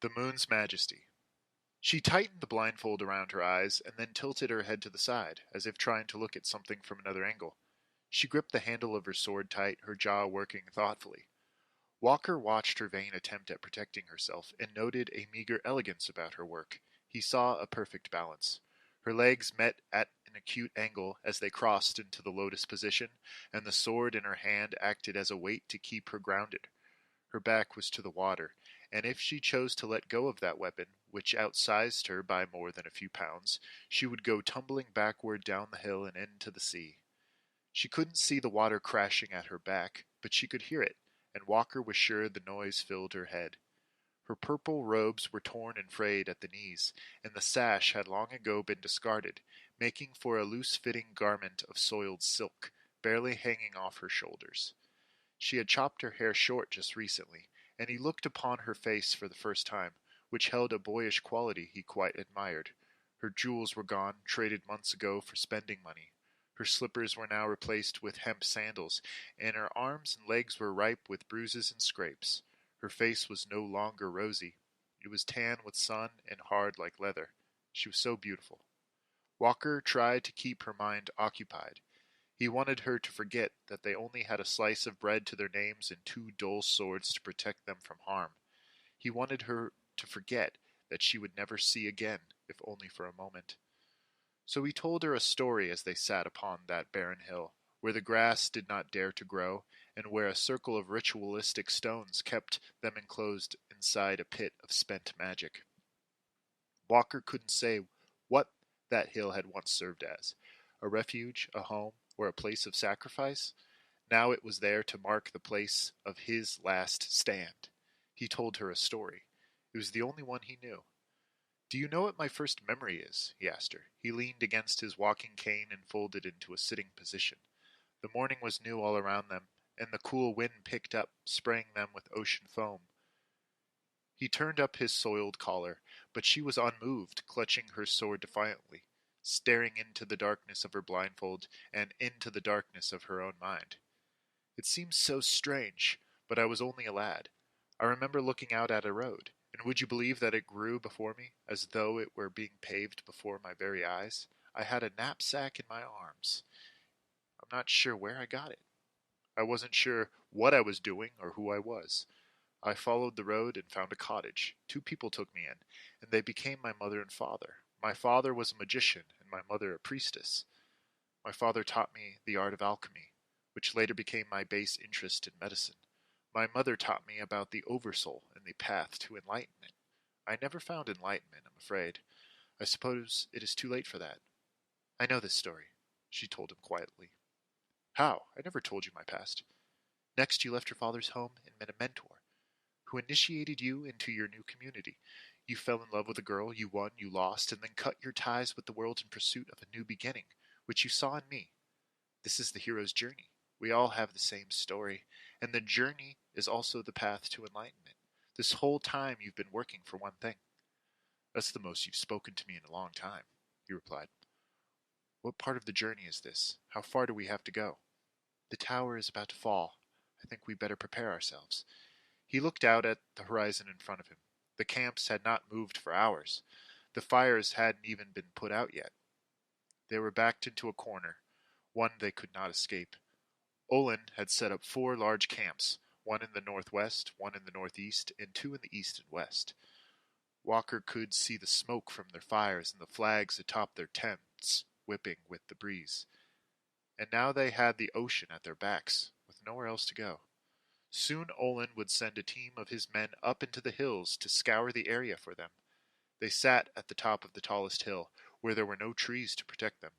The Moon's Majesty. She tightened the blindfold around her eyes and then tilted her head to the side, as if trying to look at something from another angle. She gripped the handle of her sword tight, her jaw working thoughtfully. Walker watched her vain attempt at protecting herself and noted a meager elegance about her work. He saw a perfect balance. Her legs met at an acute angle as they crossed into the lotus position, and the sword in her hand acted as a weight to keep her grounded. Her back was to the water, and if she chose to let go of that weapon, which outsized her by more than a few pounds, she would go tumbling backward down the hill and into the sea. She couldn't see the water crashing at her back, but she could hear it, and Walker was sure the noise filled her head. Her purple robes were torn and frayed at the knees, and the sash had long ago been discarded, making for a loose-fitting garment of soiled silk, barely hanging off her shoulders. She had chopped her hair short just recently, and he looked upon her face for the first time, which held a boyish quality he quite admired. Her jewels were gone, traded months ago for spending money. Her slippers were now replaced with hemp sandals, and her arms and legs were ripe with bruises and scrapes. Her face was no longer rosy. It was tan with sun and hard like leather. She was so beautiful. Walker tried to keep her mind occupied. He wanted her to forget that they only had a slice of bread to their names and two dull swords to protect them from harm. He wanted her to forget that she would never see again, if only for a moment. So he told her a story as they sat upon that barren hill, where the grass did not dare to grow, and where a circle of ritualistic stones kept them enclosed inside a pit of spent magic. Walker couldn't say what that hill had once served as: a refuge, a home, or a place of sacrifice. Now it was there to mark the place of his last stand. He told her a story. It was the only one he knew. "Do you know what my first memory is?" he asked her. He leaned against his walking cane and folded into a sitting position. The morning was new all around them, and the cool wind picked up, spraying them with ocean foam. He turned up his soiled collar, but she was unmoved, clutching her sword defiantly, staring into the darkness of her blindfold and into the darkness of her own mind. "It seems so strange, but I was only a lad. I remember looking out at a road, and would you believe that it grew before me, as though it were being paved before my very eyes? I had a knapsack in my arms. I'm not sure where I got it. I wasn't sure what I was doing or who I was. I followed the road and found a cottage. Two people took me in, and they became my mother and father. My father was a magician, and my mother a priestess. My father taught me the art of alchemy, which later became my base interest in medicine. My mother taught me about the oversoul and the path to enlightenment. I never found enlightenment, I'm afraid. I suppose it is too late for that." "I know this story," she told him quietly. "How? I never told you my past." "Next you left your father's home and met a mentor, who initiated you into your new community. You fell in love with a girl, you won, you lost, and then cut your ties with the world in pursuit of a new beginning, which you saw in me. This is the hero's journey. We all have the same story, and the journey is also the path to enlightenment. This whole time you've been working for one thing." "That's the most you've spoken to me in a long time," he replied. "What part of the journey is this? How far do we have to go?" "The tower is about to fall. I think we better prepare ourselves." He looked out at the horizon in front of him. The camps had not moved for hours. The fires hadn't even been put out yet. They were backed into a corner, one they could not escape. Olin had set up 4 large camps, one in the northwest, one in the northeast, and 2 in the east and west. Walker could see the smoke from their fires and the flags atop their tents whipping with the breeze. And now they had the ocean at their backs, with nowhere else to go. Soon Olin would send a team of his men up into the hills to scour the area for them. They sat at the top of the tallest hill, where there were no trees to protect them.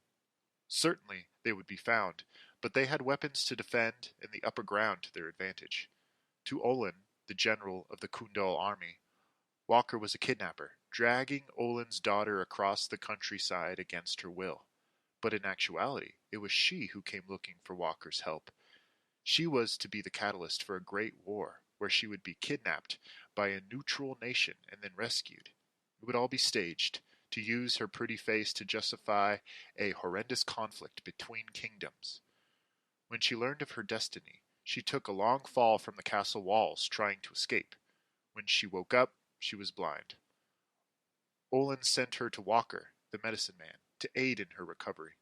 Certainly they would be found, but they had weapons to defend and the upper ground to their advantage. To Olin, the general of the Kundal army, Walker was a kidnapper, dragging Olin's daughter across the countryside against her will. But in actuality, it was she who came looking for Walker's help. She was to be the catalyst for a great war, where she would be kidnapped by a neutral nation and then rescued. It would all be staged, to use her pretty face to justify a horrendous conflict between kingdoms. When she learned of her destiny, she took a long fall from the castle walls, trying to escape. When she woke up, She was blind. Olin sent her to Walker, the medicine man, to aid in her recovery.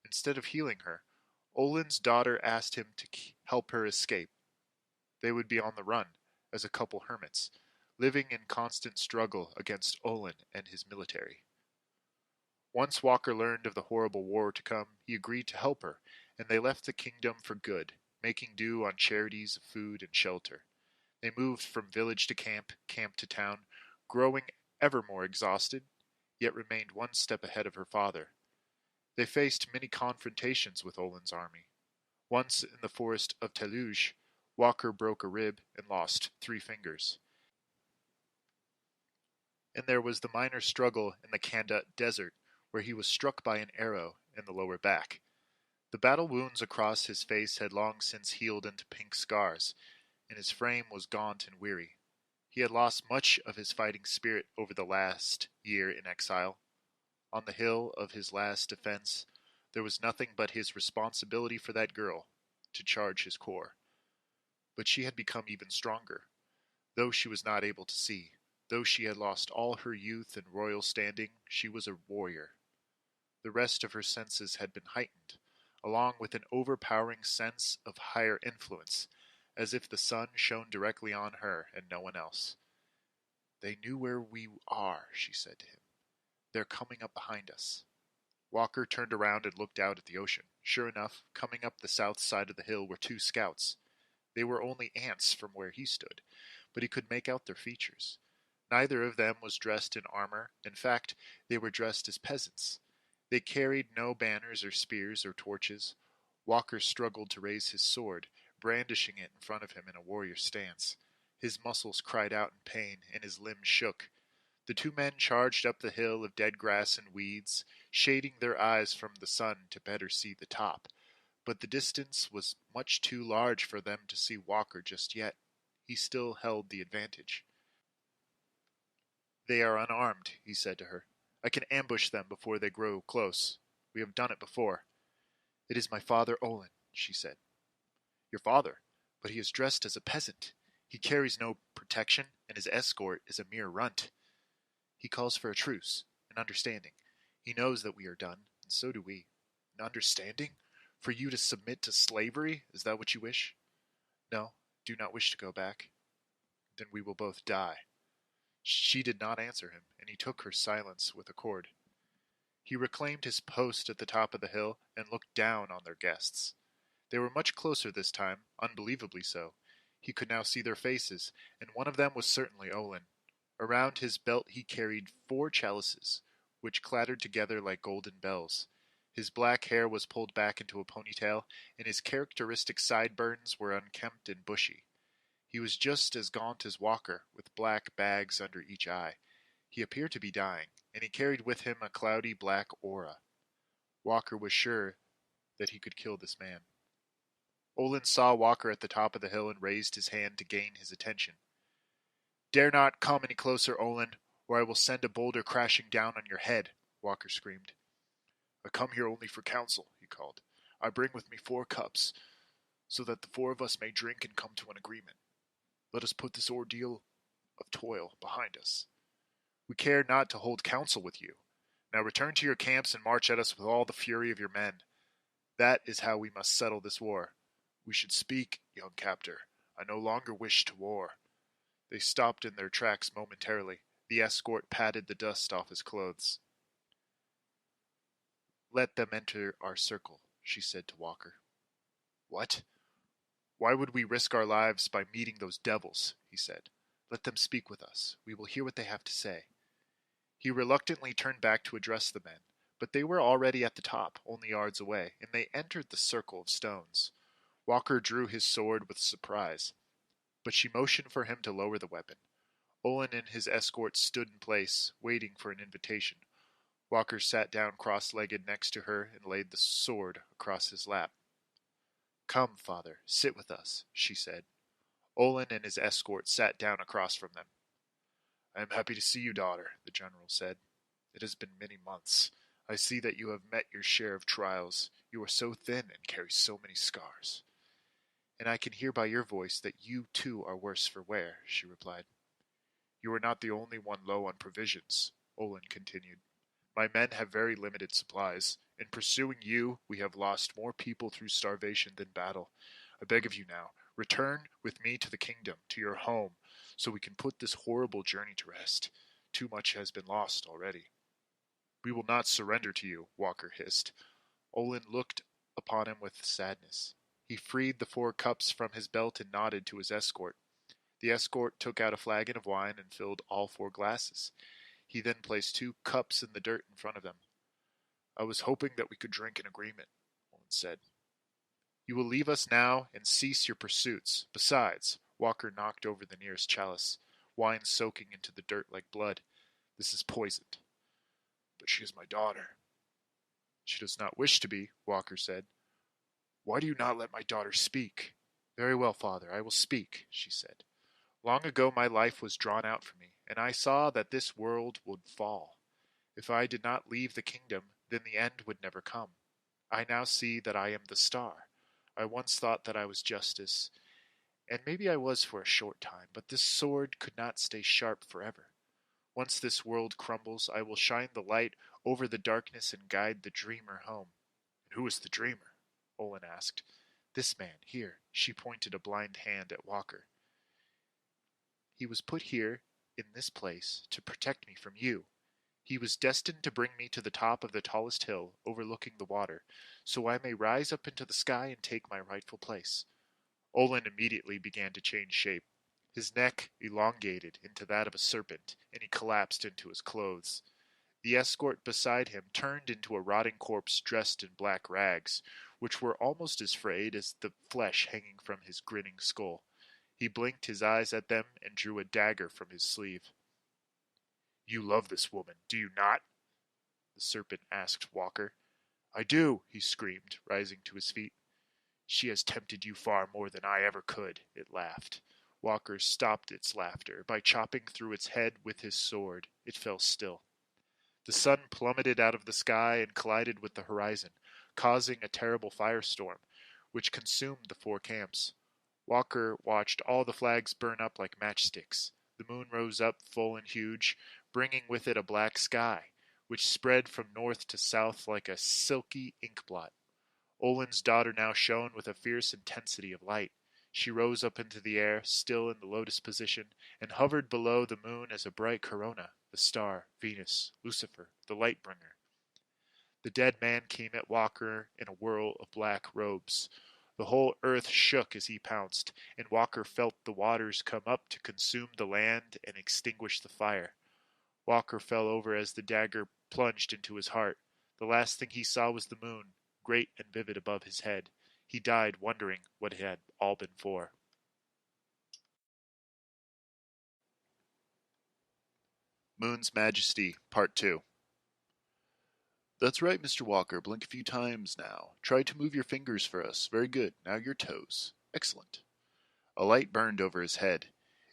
Instead of healing her, Olin's daughter asked him to help her escape. They would be on the run, as a couple hermits, living in constant struggle against Olin and his military. Once Walker learned of the horrible war to come, he agreed to help her, and they left the kingdom for good, making do on charities of food and shelter. They moved from village to camp, camp to town, growing ever more exhausted, yet remained one step ahead of her father. They faced many confrontations with Olin's army. Once in the forest of Teluge, Walker broke a rib and lost 3 fingers. And there was the minor struggle in the Kanda desert, where he was struck by an arrow in the lower back. The battle wounds across his face had long since healed into pink scars, and his frame was gaunt and weary. He had lost much of his fighting spirit over the last year in exile. On the hill of his last defense, there was nothing but his responsibility for that girl, to charge his corps. But she had become even stronger, though she was not able to see. Though she had lost all her youth and royal standing, she was a warrior. The rest of her senses had been heightened, along with an overpowering sense of higher influence, as if the sun shone directly on her and no one else. "They knew where we are," she said to him. "They're coming up behind us." Walker turned around and looked out at the ocean. Sure enough, coming up the south side of the hill were 2 scouts. They were only ants from where he stood, but he could make out their features. Neither of them was dressed in armor. In fact, they were dressed as peasants. They carried no banners or spears or torches. Walker struggled to raise his sword, brandishing it in front of him in a warrior stance. His muscles cried out in pain, and his limbs shook. The 2 men charged up the hill of dead grass and weeds, shading their eyes from the sun to better see the top. But the distance was much too large for them to see Walker just yet. He still held the advantage. "They are unarmed," he said to her. "I can ambush them before they grow close. We have done it before." "It is my father Olin," she said. "Your father? But he is dressed as a peasant. He carries no protection, and his escort is a mere runt. He calls for a truce, an understanding. He knows that we are done, and so do we." "An understanding? For you to submit to slavery? Is that what you wish?" "No, do not wish to go back." "Then we will both die." She did not answer him, and he took her silence with accord. He reclaimed his post at the top of the hill and looked down on their guests. They were much closer this time, unbelievably so. He could now see their faces, and one of them was certainly Olin. Around his belt he carried 4 chalices, which clattered together like golden bells. His black hair was pulled back into a ponytail, and his characteristic sideburns were unkempt and bushy. He was just as gaunt as Walker, with black bags under each eye. He appeared to be dying, and he carried with him a cloudy black aura. Walker was sure that he could kill this man. Olin saw Walker at the top of the hill and raised his hand to gain his attention. "Dare not come any closer, Olin, or I will send a boulder crashing down on your head," Walker screamed. "I come here only for counsel," he called. "I bring with me 4 cups, so that the 4 of us may drink and come to an agreement. Let us put this ordeal of toil behind us. We care not to hold counsel with you. Now return to your camps and march at us with all the fury of your men. That is how we must settle this war. We should speak, young captor. I no longer wish to war." They stopped in their tracks momentarily. The escort patted the dust off his clothes. "Let them enter our circle," she said to Walker. "What? Why would we risk our lives by meeting those devils?" he said. "Let them speak with us. We will hear what they have to say." He reluctantly turned back to address the men, but they were already at the top, only yards away, and they entered the circle of stones. Walker drew his sword with surprise, but she motioned for him to lower the weapon. Olin and his escort stood in place, waiting for an invitation. Walker sat down cross-legged next to her and laid the sword across his lap. "Come, father, sit with us," she said. Olin and his escort sat down across from them. "I am happy to see you, daughter," the general said. "It has been many months. I see that you have met your share of trials. You are so thin and carry so many scars." "And I can hear by your voice that you too are worse for wear," she replied. You are not the only one low on provisions, Olin continued. My men have very limited supplies. In pursuing you, we have lost more people through starvation than battle. I beg of you now, return with me to the kingdom, to your home, so we can put this horrible journey to rest. Too much has been lost already. We will not surrender to you, Walker hissed. Olin looked upon him with sadness. He freed the 4 cups from his belt and nodded to his escort. The escort took out a flagon of wine and filled all 4 glasses. He then placed 2 cups in the dirt in front of them. I was hoping that we could drink in agreement, Olin said. You will leave us now and cease your pursuits. Besides, Walker knocked over the nearest chalice, wine soaking into the dirt like blood. This is poisoned. But she is my daughter. She does not wish to be, Walker said. Why do you not let my daughter speak? Very well, father, I will speak, she said. Long ago my life was drawn out for me, and I saw that this world would fall. If I did not leave the kingdom, then the end would never come. I now see that I am the star. I once thought that I was justice, and maybe I was for a short time, but this sword could not stay sharp forever. Once this world crumbles, I will shine the light over the darkness and guide the dreamer home. And who is the dreamer? Olin asked. This man, here. She pointed a blind hand at Walker. He was put here, in this place, to protect me from you. He was destined to bring me to the top of the tallest hill, overlooking the water, so I may rise up into the sky and take my rightful place. Olin immediately began to change shape. His neck elongated into that of a serpent, and he collapsed into his clothes. The escort beside him turned into a rotting corpse dressed in black rags, which were almost as frayed as the flesh hanging from his grinning skull. He blinked his eyes at them and drew a dagger from his sleeve. You love this woman, do you not? The serpent asked Walker. I do, he screamed, rising to his feet. She has tempted you far more than I ever could, it laughed. Walker stopped its laughter by chopping through its head with his sword. It fell still. The sun plummeted out of the sky and collided with the horizon, causing a terrible firestorm, which consumed the 4 camps. Walker watched all the flags burn up like matchsticks. The moon rose up full and huge, bringing with it a black sky, which spread from north to south like a silky inkblot. Olin's daughter now shone with a fierce intensity of light. She rose up into the air, still in the lotus position, and hovered below the moon as a bright corona, the star, Venus, Lucifer, the light bringer. The dead man came at Walker in a whirl of black robes. The whole earth shook as he pounced, and Walker felt the waters come up to consume the land and extinguish the fire. Walker fell over as the dagger plunged into his heart. The last thing he saw was the moon, great and vivid above his head. He died wondering what it had all been for. Moon's Majesty, Part 2. That's right, Mr. Walker. Blink a few times now. Try to move your fingers for us. Very good. Now your toes. Excellent. A light burned over his head.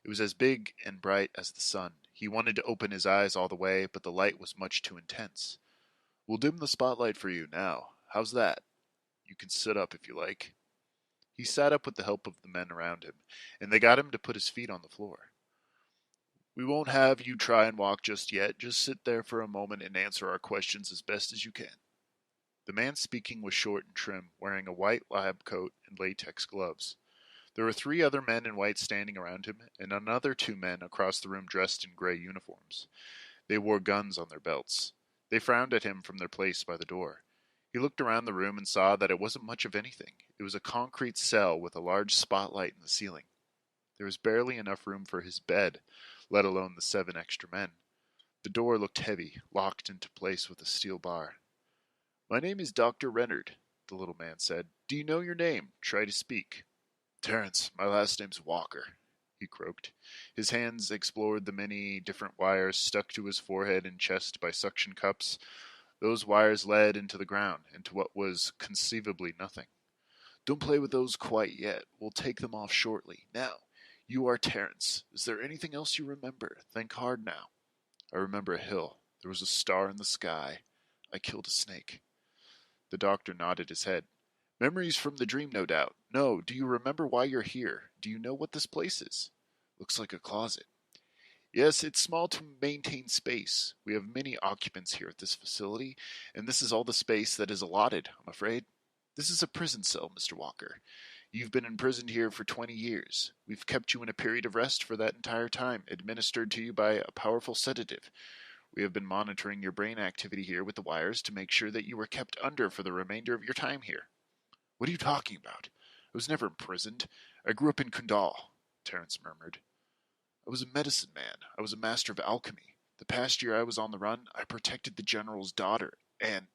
It was as big and bright as the sun. He wanted to open his eyes all the way, but the light was much too intense. We'll dim the spotlight for you now. How's that? You can sit up if you like. He sat up with the help of the men around him, and they got him to put his feet on the floor. We won't have you try and walk just yet. Just sit there for a moment and answer our questions as best as you can. The man speaking was short and trim, wearing a white lab coat and latex gloves. There were 3 other men in white standing around him, and another 2 men across the room dressed in gray uniforms. They wore guns on their belts. They frowned at him from their place by the door. He looked around the room and saw that it wasn't much of anything. It was a concrete cell with a large spotlight in the ceiling. There was barely enough room for his bed, let alone the 7 extra men. The door looked heavy, locked into place with a steel bar. My name is Dr. Renard, the little man said. Do you know your name? Try to speak. Terrence, my last name's Walker, he croaked. His hands explored the many different wires stuck to his forehead and chest by suction cups. Those wires led into the ground, into what was conceivably nothing. Don't play with those quite yet. We'll take them off shortly. Now, you are Terrence. Is there anything else you remember? Think hard now. I remember a hill. There was a star in the sky. I killed a snake. The doctor nodded his head. Memories from the dream, no doubt. No, do you remember why you're here? Do you know what this place is? Looks like a closet. Yes, it's small to maintain space. We have many occupants here at this facility, and this is all the space that is allotted, I'm afraid. This is a prison cell, Mr. Walker. You've been imprisoned here for 20 years. We've kept you in a period of rest for that entire time, administered to you by a powerful sedative. We have been monitoring your brain activity here with the wires to make sure that you were kept under for the remainder of your time here. What are you talking about? I was never imprisoned. I grew up in Kundal, Terence murmured. I was a medicine man. I was a master of alchemy. The past year I was on the run, I protected the general's daughter, and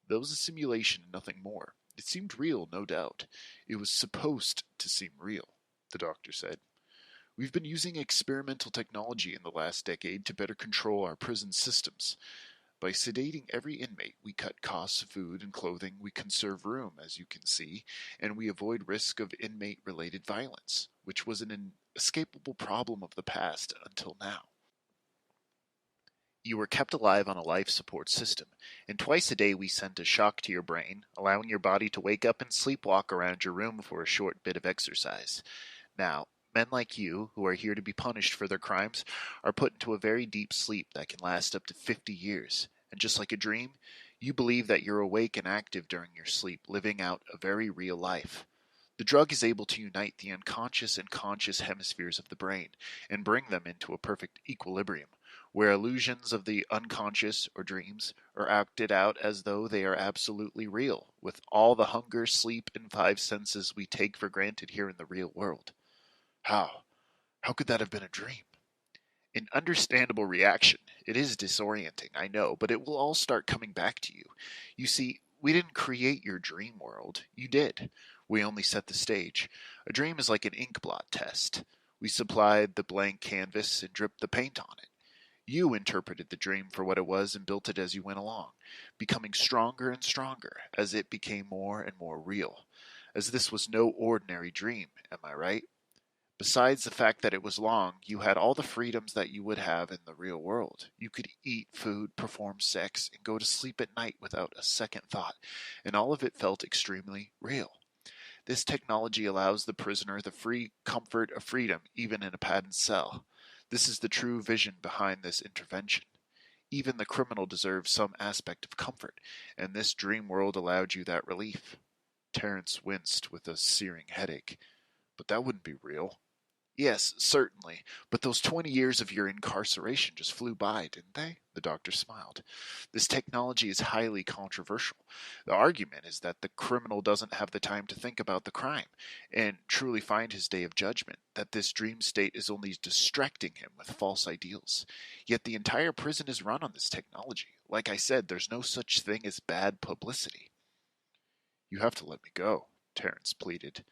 that was a simulation and nothing more. It seemed real, no doubt. It was supposed to seem real, the doctor said. We've been using experimental technology in the last decade to better control our prison systems. By sedating every inmate, we cut costs of food and clothing, we conserve room, as you can see, and we avoid risk of inmate-related violence, which was an inescapable problem of the past until now. You were kept alive on a life support system, and twice a day we sent a shock to your brain, allowing your body to wake up and sleepwalk around your room for a short bit of exercise. Now, men like you, who are here to be punished for their crimes, are put into a very deep sleep that can last up to 50 years. And just like a dream, you believe that you're awake and active during your sleep, living out a very real life. The drug is able to unite the unconscious and conscious hemispheres of the brain and bring them into a perfect equilibrium, where illusions of the unconscious or dreams are acted out as though they are absolutely real, with all the hunger, sleep, and five senses we take for granted here in the real world. How? How could that have been a dream? An understandable reaction. It is disorienting, I know, but it will all start coming back to you. You see, we didn't create your dream world. You did. We only set the stage. A dream is like an ink blot test. We supplied the blank canvas and dripped the paint on it. You interpreted the dream for what it was and built it as you went along, becoming stronger and stronger as it became more and more real. As this was no ordinary dream, am I right? Besides the fact that it was long, you had all the freedoms that you would have in the real world. You could eat food, perform sex, and go to sleep at night without a second thought, and all of it felt extremely real. This technology allows the prisoner the free comfort of freedom even in a padded cell. This is the true vision behind this intervention. Even the criminal deserves some aspect of comfort, and this dream world allowed you that relief. Terence winced with a searing headache. But that wouldn't be real. Yes, certainly, but those 20 years of your incarceration just flew by, didn't they? The doctor smiled. This technology is highly controversial. The argument is that the criminal doesn't have the time to think about the crime and truly find his day of judgment, that this dream state is only distracting him with false ideals. Yet the entire prison is run on this technology. Like I said, there's no such thing as bad publicity. You have to let me go, Terence pleaded.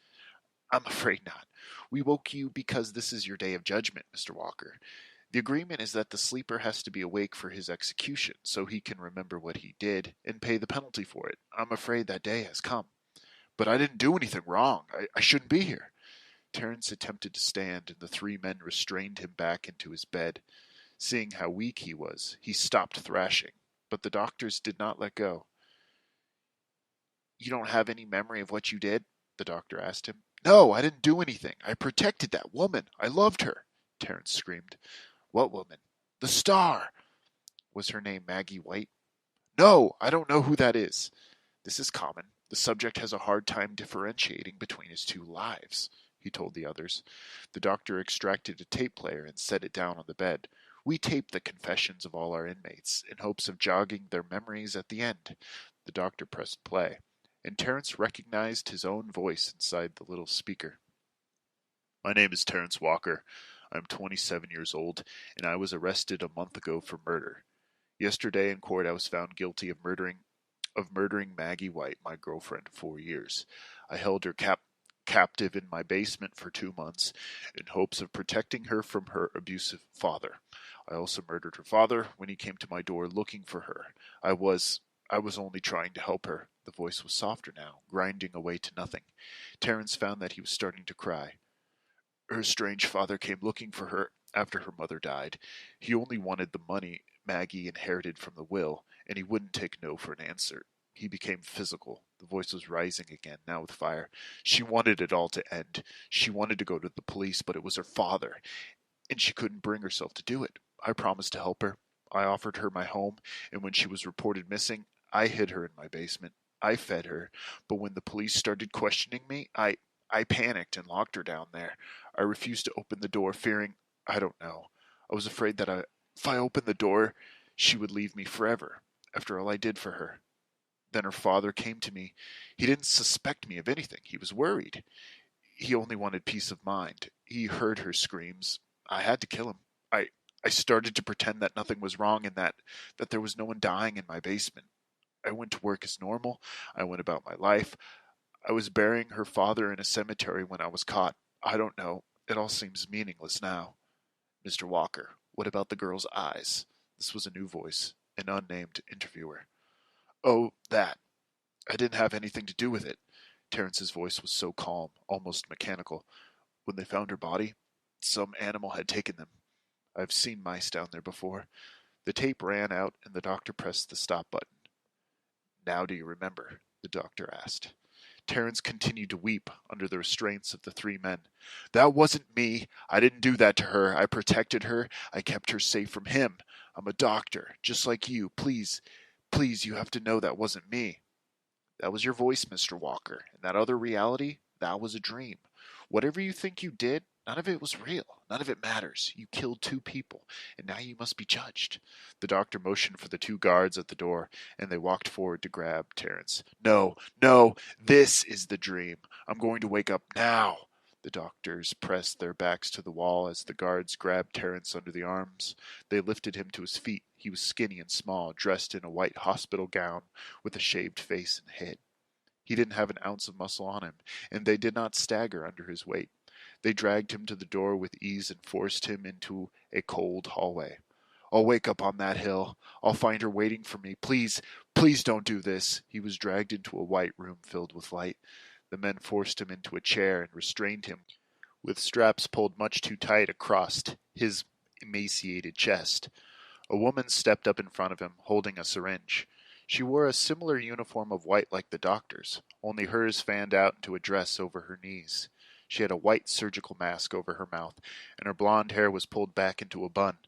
I'm afraid not. We woke you because this is your day of judgment, Mr. Walker. The agreement is that the sleeper has to be awake for his execution, so he can remember what he did and pay the penalty for it. I'm afraid that day has come. But I didn't do anything wrong. I shouldn't be here. Terence attempted to stand, and the three men restrained him back into his bed. Seeing how weak he was, he stopped thrashing, but the doctors did not let go. You don't have any memory of what you did? The doctor asked him. No, I didn't do anything. I protected that woman. I loved her, Terence screamed. What woman? The star. Was her name Maggie White? No, I don't know who that is. This is common. The subject has a hard time differentiating between his two lives, he told the others. The doctor extracted a tape player and set it down on the bed. We tape the confessions of all our inmates in hopes of jogging their memories at the end. The doctor pressed play, and Terence recognized his own voice inside the little speaker. My name is Terence Walker. I'm 27 years old, and I was arrested a month ago for murder. Yesterday in court I was found guilty of murdering Maggie White, my girlfriend, 4 years. I held her captive in my basement for 2 months in hopes of protecting her from her abusive father. I also murdered her father when he came to my door looking for her. I was only trying to help her. The voice was softer now, grinding away to nothing. Terence found that he was starting to cry. Her strange father came looking for her after her mother died. He only wanted the money Maggie inherited from the will, and he wouldn't take no for an answer. He became physical. The voice was rising again, now with fire. She wanted it all to end. She wanted to go to the police, but it was her father. and she couldn't bring herself to do it. I promised to help her. I offered her my home, and when she was reported missing, I hid her in my basement. I fed her, but when the police started questioning me, I panicked and locked her down there. I refused to open the door, fearing, I don't know. I was afraid that if I opened the door, she would leave me forever, after all I did for her. Then her father came to me. He didn't suspect me of anything. He was worried. He only wanted peace of mind. He heard her screams. I had to kill him. I I started to pretend that nothing was wrong and that there was no one dying in my basement. I went to work as normal. I went about my life. I was burying her father in a cemetery when I was caught. I don't know. It all seems meaningless now. Mr. Walker, what about the girl's eyes? This was a new voice, an unnamed interviewer. Oh, that. I didn't have anything to do with it. Terrence's voice was so calm, almost mechanical. When they found her body, some animal had taken them. I've seen mice down there before. The tape ran out and the doctor pressed the stop button. Now do you remember? The doctor asked. Terrence continued to weep under the restraints of the three men. That wasn't me. I didn't do that to her. I protected her. I kept her safe from him. I'm a doctor, just like you. Please, please, you have to know that wasn't me. That was your voice, Mr. Walker. And that other reality, that was a dream. Whatever you think you did, none of it was real. None of it matters. You killed two people, and now you must be judged. The doctor motioned for the two guards at the door, and they walked forward to grab Terrence. No, no, this is the dream. I'm going to wake up now. The doctors pressed their backs to the wall as the guards grabbed Terrence under the arms. They lifted him to his feet. He was skinny and small, dressed in a white hospital gown with a shaved face and head. He didn't have an ounce of muscle on him, and they did not stagger under his weight. They dragged him to the door with ease and forced him into a cold hallway. I'll wake up on that hill. I'll find her waiting for me. Please, please don't do this. He was dragged into a white room filled with light. The men forced him into a chair and restrained him with straps pulled much too tight across his emaciated chest. A woman stepped up in front of him, holding a syringe. She wore a similar uniform of white like the doctor's, only hers fanned out into a dress over her knees. She had a white surgical mask over her mouth, and her blonde hair was pulled back into a bun.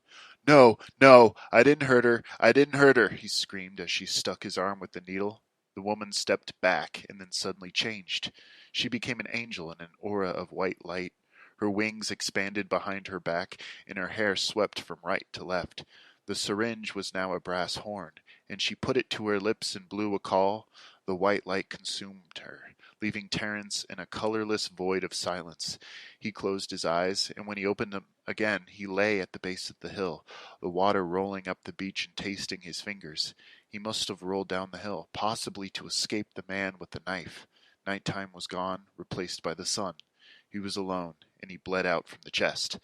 No, no, I didn't hurt her, I didn't hurt her, he screamed as she stuck his arm with the needle. The woman stepped back and then suddenly changed. She became an angel in an aura of white light. Her wings expanded behind her back, and her hair swept from right to left. The syringe was now a brass horn, and she put it to her lips and blew a call. The white light consumed her, leaving Terence in a colorless void of silence. He closed his eyes, and when he opened them again, he lay at the base of the hill, the water rolling up the beach and tasting his fingers. He must have rolled down the hill, possibly to escape the man with the knife. Nighttime was gone, replaced by the sun. He was alone, and he bled out from the chest.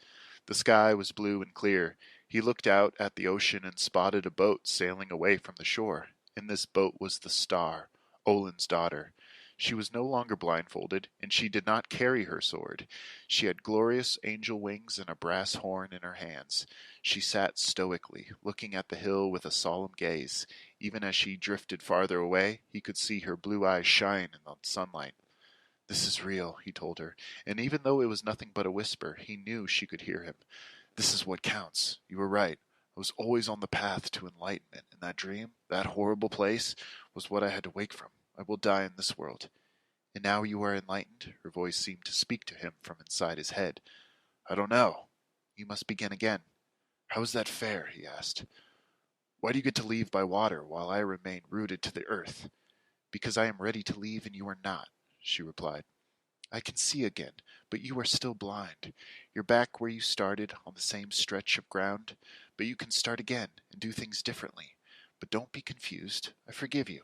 The sky was blue and clear. He looked out at the ocean and spotted a boat sailing away from the shore. In this boat was the Star, Olin's daughter. She was no longer blindfolded, and she did not carry her sword. She had glorious angel wings and a brass horn in her hands. She sat stoically, looking at the hill with a solemn gaze. Even as she drifted farther away, he could see her blue eyes shine in the sunlight. This is real, he told her, and even though it was nothing but a whisper, he knew she could hear him. This is what counts. You were right. I was always on the path to enlightenment, and that dream, that horrible place, was what I had to wake from. I will die in this world. And now you are enlightened? Her voice seemed to speak to him from inside his head. I don't know. You must begin again. How is that fair? He asked. Why do you get to leave by water while I remain rooted to the earth? Because I am ready to leave and you are not, she replied. I can see again, but you are still blind. You're back where you started, on the same stretch of ground, but you can start again and do things differently. But don't be confused. I forgive you.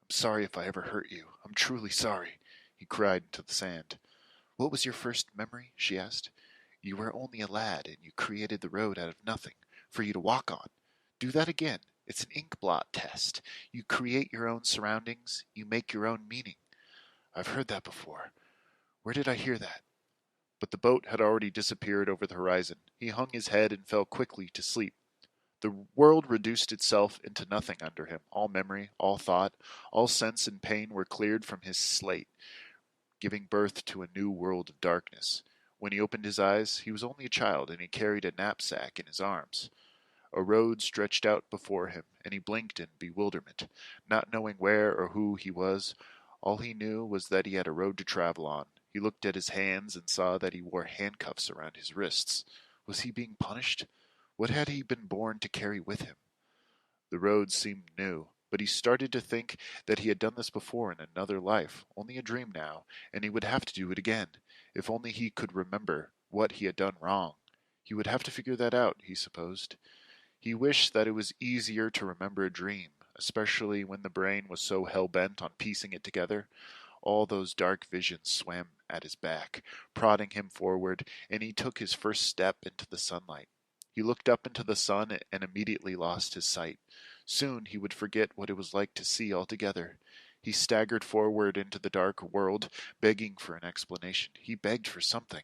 I'm sorry if I ever hurt you. I'm truly sorry, he cried into the sand. What was your first memory? She asked. You were only a lad, and you created the road out of nothing, for you to walk on. Do that again. It's an ink blot test. You create your own surroundings. You make your own meaning. I've heard that before. Where did I hear that? But the boat had already disappeared over the horizon. He hung his head and fell quickly to sleep. The world reduced itself into nothing under him. All memory, all thought, all sense and pain were cleared from his slate, giving birth to a new world of darkness. When he opened his eyes, he was only a child, and he carried a knapsack in his arms. A road stretched out before him, and he blinked in bewilderment, not knowing where or who he was. All he knew was that he had a road to travel on. He looked at his hands and saw that he wore handcuffs around his wrists. Was he being punished? What had he been born to carry with him? The road seemed new, but he started to think that he had done this before in another life, only a dream now, and he would have to do it again. If only he could remember what he had done wrong. He would have to figure that out, he supposed. He wished that it was easier to remember a dream, especially when the brain was so hell-bent on piecing it together. All those dark visions swam at his back, prodding him forward, and he took his first step into the sunlight. He looked up into the sun and immediately lost his sight. Soon he would forget what it was like to see altogether. He staggered forward into the dark world, begging for an explanation. He begged for something.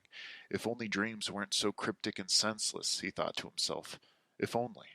If only dreams weren't so cryptic and senseless, he thought to himself. If only.